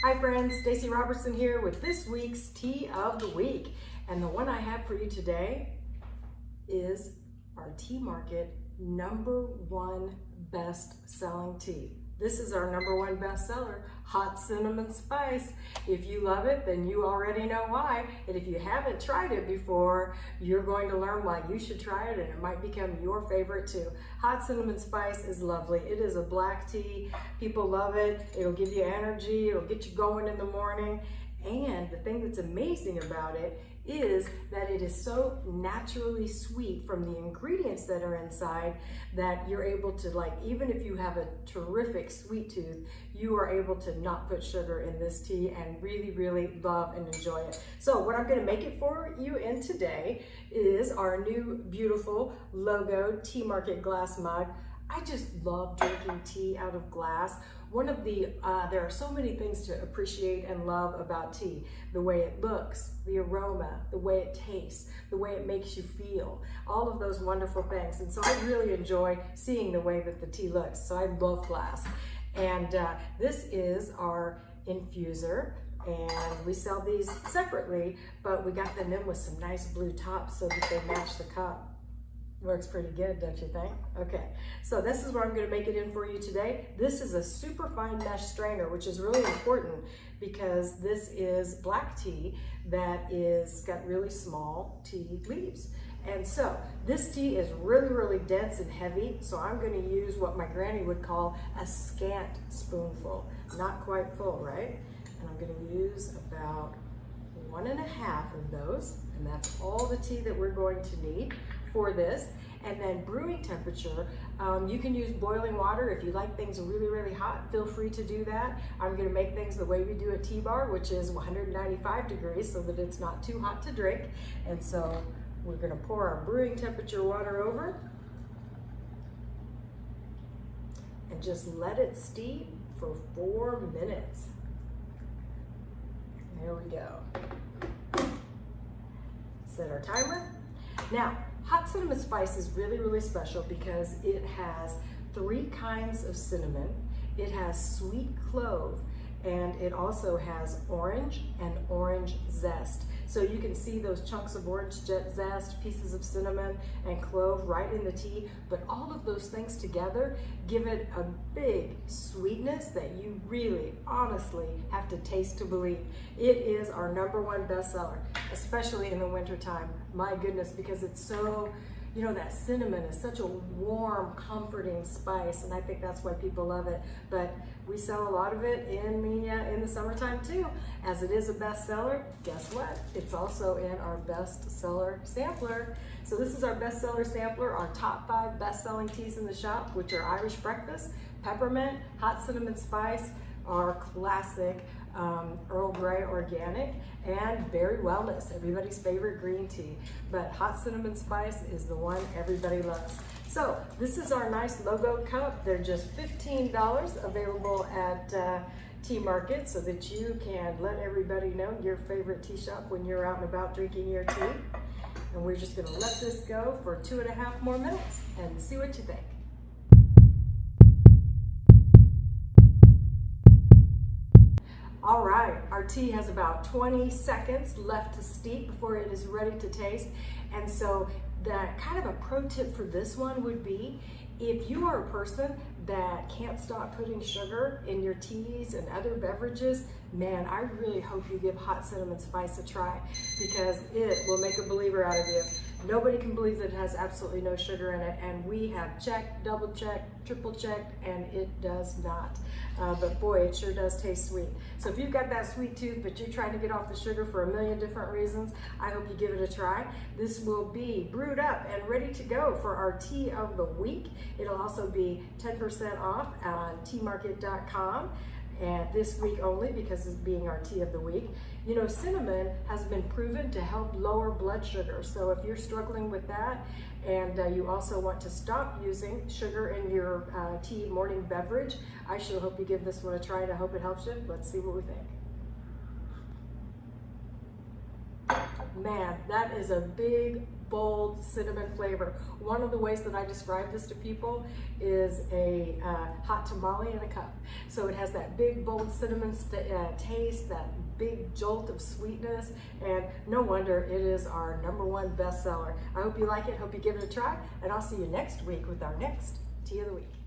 Hi friends, Stacey Robertson here with this week's Tea of the Week. And the one I have for you today is our Tea Market #1 best-selling tea. This is our #1 bestseller, Hot Cinnamon Spice. If you love it, then you already know why. And if you haven't tried it before, you're going to learn why you should try it, and it might become your favorite too. Hot Cinnamon Spice is lovely. It is a black tea. People love it. It'll give you energy. It'll get you going in the morning. And the thing that's amazing about it is that it is so naturally sweet from the ingredients that are inside that you're able to, like, even if you have a terrific sweet tooth, you are able to not put sugar in this tea and really, really love and enjoy it. So what I'm gonna make it for you in today is our new beautiful logo Tea Market glass mug. I just love drinking tea out of glass. One of the, there are so many things to appreciate and love about tea. The way it looks, the aroma, the way it tastes, the way it makes you feel, all of those wonderful things. And so I really enjoy seeing the way that the tea looks. So I love glass. And this is our infuser. And we sell these separately, but we got them in with some nice blue tops so that they match the cup. Works pretty good, don't you think? Okay, so this is where I'm going to make it in for you today. This is a super fine mesh strainer, which is really important because this is black tea that is got really small tea leaves. And so this tea is really, really dense and heavy, so I'm going to use what my granny would call a scant spoonful. Not quite full, right? And I'm going to use about 1.5 of those, and that's all the tea that we're going to need for this. And then brewing temperature, you can use boiling water. If you like things really, really hot, feel free to do that. I'm gonna make things the way we do at Tea Bar, which is 195 degrees so that it's not too hot to drink. And so we're gonna pour our brewing temperature water over and just let it steep for 4 minutes. There we go. Set our timer. Now, Hot Cinnamon Spice is really, really special because it has 3 kinds of cinnamon. It has sweet clove, and it also has orange and orange zest. So you can see those chunks of orange zest, pieces of cinnamon and clove right in the tea, but all of those things together give it a big sweetness that you really, honestly have to taste to believe. It is our #1 bestseller, especially in the wintertime. My goodness, because it's so, you know, that cinnamon is such a warm, comforting spice, and I think that's why people love it. But we sell a lot of it in the summertime too. As it is a bestseller, guess what? It's also in our bestseller sampler. So this is our bestseller sampler, our top 5 best-selling teas in the shop, which are Irish Breakfast, Peppermint, Hot Cinnamon Spice, our classic Earl Grey Organic, and Berry Wellness, everybody's favorite green tea. But Hot Cinnamon Spice is the one everybody loves. So this is our nice logo cup. They're just $15, available at Tea Market, so that you can let everybody know your favorite tea shop when you're out and about drinking your tea. And we're just gonna let this go for 2.5 more minutes and see what you think. All right, our tea has about 20 seconds left to steep before it is ready to taste. And so the kind of a pro tip for this one would be, if you are a person that can't stop putting sugar in your teas and other beverages, man, I really hope you give Hot Cinnamon Spice a try, because it will make a believer out of you. Nobody can believe that it has absolutely no sugar in it, and we have checked, double checked, triple checked, and it does not. But boy, it sure does taste sweet. So if you've got that sweet tooth, but you're trying to get off the sugar for a million different reasons, I hope you give it a try. This will be brewed up and ready to go for our Tea of the Week. It'll also be 10% off on teamarket.com. And this week only, because it's being our Tea of the Week. You know, cinnamon has been proven to help lower blood sugar. So if you're struggling with that, and you also want to stop using sugar in your tea morning beverage, I sure hope you give this one a try, and I hope it helps you. Let's see what we think. man, that is a big, bold cinnamon flavor. One of the ways that I describe this to people is a hot tamale in a cup. So it has that big, bold cinnamon taste, that big jolt of sweetness, and no wonder it is our #1 bestseller. I hope you like it, hope you give it a try, and I'll see you next week with our next Tea of the Week.